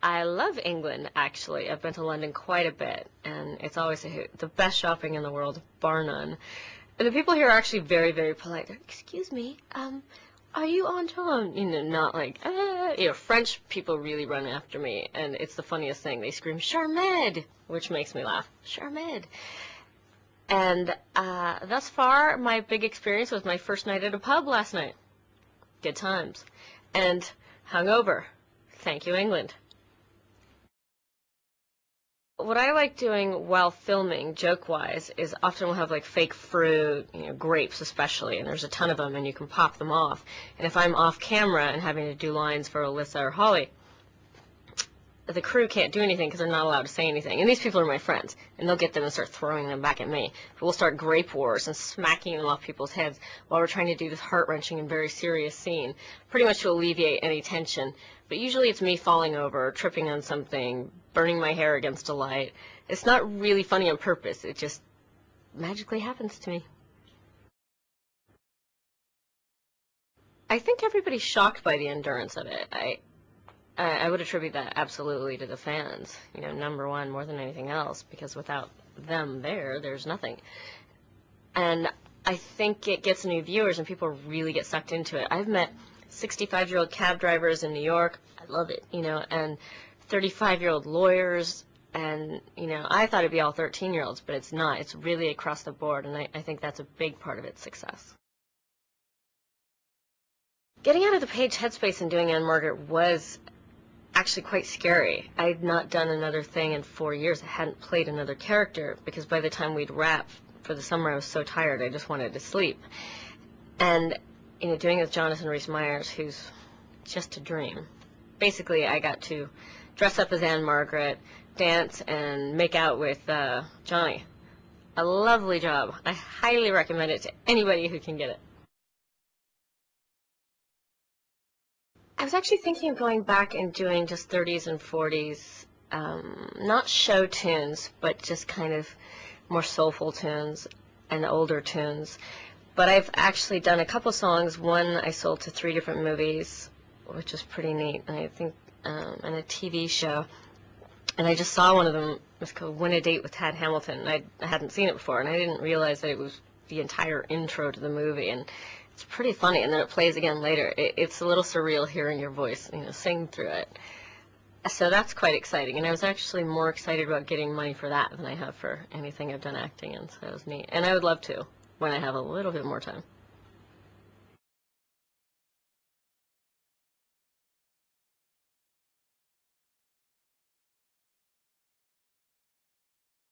I love England, actually. I've been to London quite a bit, and it's always a hoot. The best shopping in the world, bar none. And the people here are actually very, very polite. They're, excuse me, are you on time? You know, not like, You know, French people really run after me, and it's the funniest thing. They scream, Charmed, which makes me laugh. Charmed. And thus far, my big experience was my first night at a pub last night. Good times. And hungover. Thank you, England. What I like doing while filming, joke-wise, is often we'll have like fake fruit, you know, grapes especially, and there's a ton of them, and you can pop them off. And if I'm off camera and having to do lines for Alyssa or Holly, the crew can't do anything because they're not allowed to say anything. And these people are my friends, and they'll get them and start throwing them back at me. But we'll start grape wars and smacking them off people's heads while we're trying to do this heart-wrenching and very serious scene, pretty much to alleviate any tension. But usually it's me falling over, tripping on something, burning my hair against a light. It's not really funny on purpose. It just magically happens to me. I think everybody's shocked by the endurance of it. I would attribute that absolutely to the fans, you know, number one, more than anything else, because without them there's nothing. And I think it gets new viewers and people really get sucked into it. I've met 65-year-old cab drivers in New York, I love it, you know, and 35-year-old lawyers, and, you know, I thought it'd be all 13-year-olds, but it's not. It's really across the board, and I think that's a big part of its success. Getting out of the Page headspace and doing Ann-Margret was actually quite scary. I had not done another thing in 4 years. I hadn't played another character because by the time we'd wrap for the summer, I was so tired I just wanted to sleep. And, you know, doing it with Jonathan Rhys-Meyers, who's just a dream. Basically, I got to dress up as Ann-Margret, dance, and make out with Johnny. A lovely job. I highly recommend it to anybody who can get it. I was actually thinking of going back and doing just 30s and 40s, not show tunes, but just kind of more soulful tunes and older tunes. But I've actually done a couple songs. One I sold to 3 different movies, which is pretty neat, and I think, and a TV show. And I just saw one of them. It was called Win a Date with Tad Hamilton, and I hadn't seen it before, and I didn't realize that it was the entire intro to the movie. And it's pretty funny, and then it plays again later. It's a little surreal hearing your voice, you know, sing through it. So that's quite exciting, and I was actually more excited about getting money for that than I have for anything I've done acting in, so it was neat. And I would love to when I have a little bit more time.